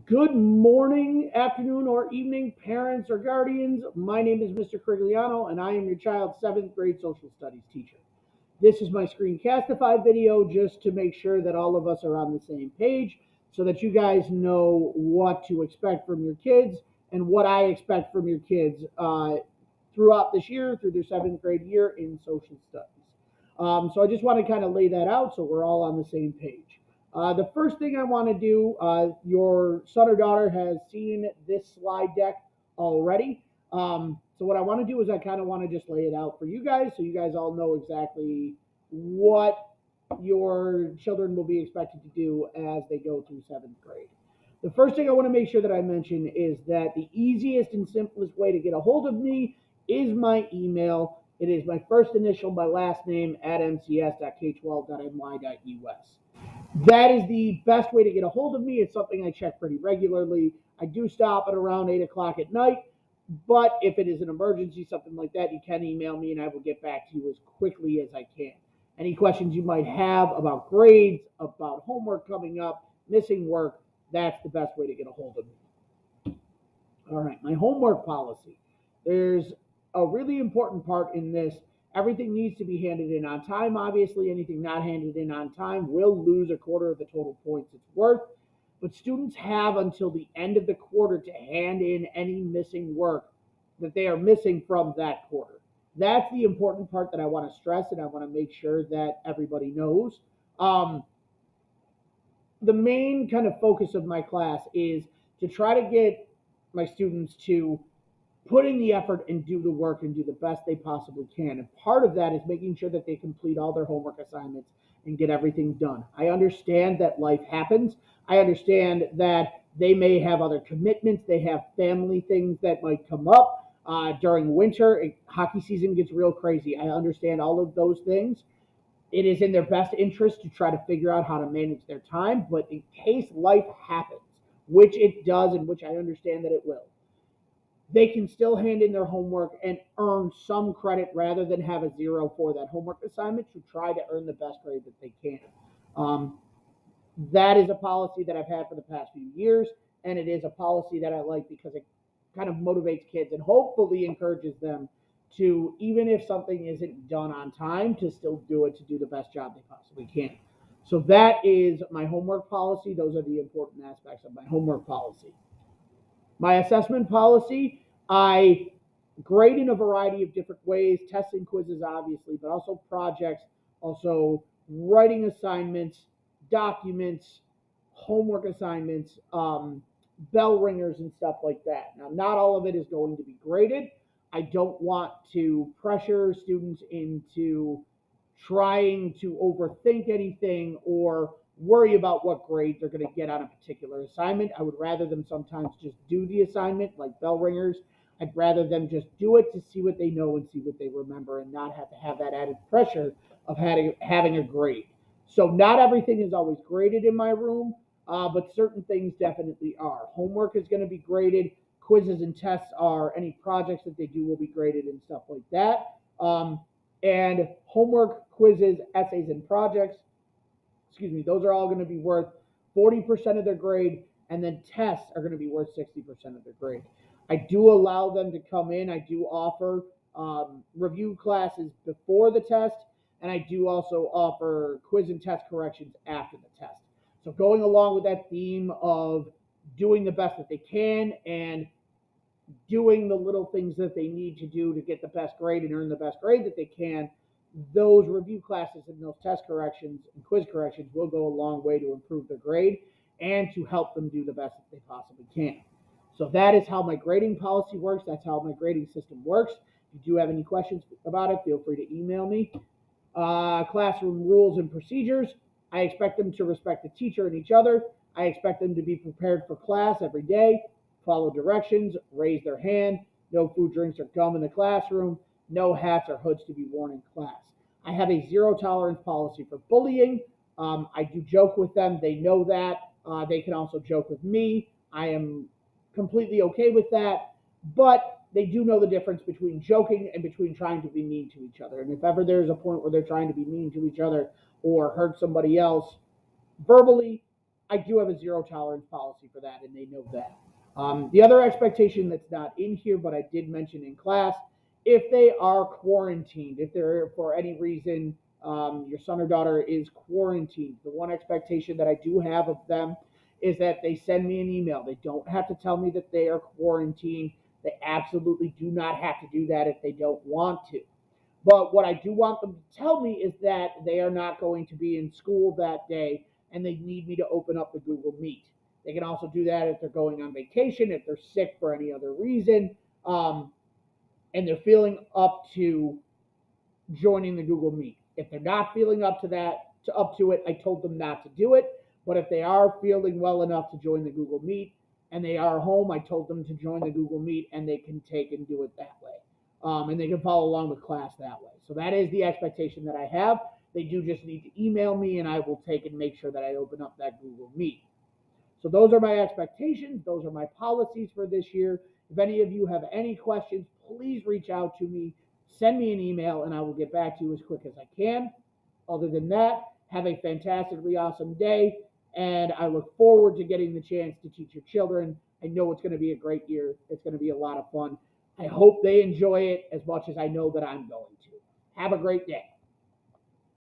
Good morning, afternoon, or evening, parents or guardians. My name is Mr. Crigliano, and I am your child's seventh grade social studies teacher. This is my Screencastify video just to make sure that all of us are on the same page so that you guys know what to expect from your kids and what I expect from your kids throughout this year, through their seventh grade year in social studies. So I just want to kind of lay that out so we're all on the same page. The first thing I want to do, your son or daughter has seen this slide deck already. So what I want to do is I kind of want to just lay it out for you guys so you guys all know exactly what your children will be expected to do as they go through seventh grade. The first thing I want to make sure that I mention is that the easiest and simplest way to get a hold of me is my email. It is my first initial, my last name at mcs.k12.ny.us. That is the best way to get a hold of me. It's something I check pretty regularly. I do stop at around 8 o'clock at night, but if it is an emergency, something like that, you can email me and I will get back to you as quickly as I can. Any questions you might have about grades, about homework coming up, missing work, that's the best way to get a hold of me. All right, my homework policy. There's a really important part in this. Everything needs to be handed in on time. Obviously, anything not handed in on time will lose a quarter of the total points it's worth. But students have until the end of the quarter to hand in any missing work that they are missing from that quarter. That's the important part that I want to stress and I want to make sure that everybody knows. The main kind of focus of my class is to try to get my students to put in the effort and do the work and do the best they possibly can. And part of that is making sure that they complete all their homework assignments and get everything done. I understand that life happens. I understand that they may have other commitments. They have family things that might come up during winter. Hockey season gets real crazy. I understand all of those things. It is in their best interest to try to figure out how to manage their time. But in case life happens, which it does and which I understand that it will, they can still hand in their homework and earn some credit rather than have a zero for that homework assignment to try to earn the best grade that they can. Um, that is a policy that I've had for the past few years, and it is a policy that I like because it kind of motivates kids and hopefully encourages them to, even if something isn't done on time, to still do it to do the best job they possibly can. So that is my homework policy. Those are the important aspects of my homework policy. My assessment policy, I grade in a variety of different ways, tests and quizzes, obviously, but also projects, also writing assignments, documents, homework assignments, bell ringers, and stuff like that. Now, not all of it is going to be graded. I don't want to pressure students into trying to overthink anything or worry about what grade they're going to get on a particular assignment. I would rather them sometimes just do the assignment like bell ringers. I'd rather them just do it to see what they know and see what they remember and not have to have that added pressure of having a grade. So not everything is always graded in my room, but certain things definitely are. Homework is going to be graded. Quizzes and tests are any projects that they do will be graded and stuff like that. And homework, quizzes, essays, and projects, those are all going to be worth 40% of their grade, and then tests are going to be worth 60% of their grade. I do allow them to come in. I do offer review classes before the test, and I do also offer quiz and test corrections after the test. So going along with that theme of doing the best that they can and doing the little things that they need to do to get the best grade and earn the best grade that they can, those review classes and those test corrections and quiz corrections will go a long way to improve their grade and to help them do the best that they possibly can. So that is how my grading policy works. That's how my grading system works. If you do have any questions about it, feel free to email me. Classroom rules and procedures. I expect them to respect the teacher and each other. I expect them to be prepared for class every day, follow directions, raise their hand, no food, drinks, or gum in the classroom, no hats or hoods to be worn in class. I have a zero tolerance policy for bullying. I do joke with them. They know that. They can also joke with me. I am completely okay with that. But they do know the difference between joking and between trying to be mean to each other. And if ever there's a point where they're trying to be mean to each other or hurt somebody else verbally, I do have a zero tolerance policy for that, and they know that. The other expectation that's not in here, but I did mention in class, if they are quarantined, if they're for any reason, your son or daughter is quarantined, the one expectation that I do have of them is that they send me an email. They don't have to tell me that they are quarantined. They absolutely do not have to do that if they don't want to. But what I do want them to tell me is that they are not going to be in school that day and they need me to open up the Google Meet. They can also do that if they're going on vacation, if they're sick for any other reason, and they're feeling up to joining the Google Meet. If they're not feeling up to that, up to it, I told them not to do it. But if they are feeling well enough to join the Google Meet and they are home, I told them to join the Google Meet and they can take and do it that way. And they can follow along with class that way. So that is the expectation that I have. They do just need to email me and I will take and make sure that I open up that Google Meet. So those are my expectations. Those are my policies for this year. If any of you have any questions, please reach out to me. Send me an email and I will get back to you as quick as I can. Other than that, have a fantastically awesome day. And I look forward to getting the chance to teach your children. I know it's going to be a great year. It's going to be a lot of fun. I hope they enjoy it as much as I know that I'm going to. Have a great day.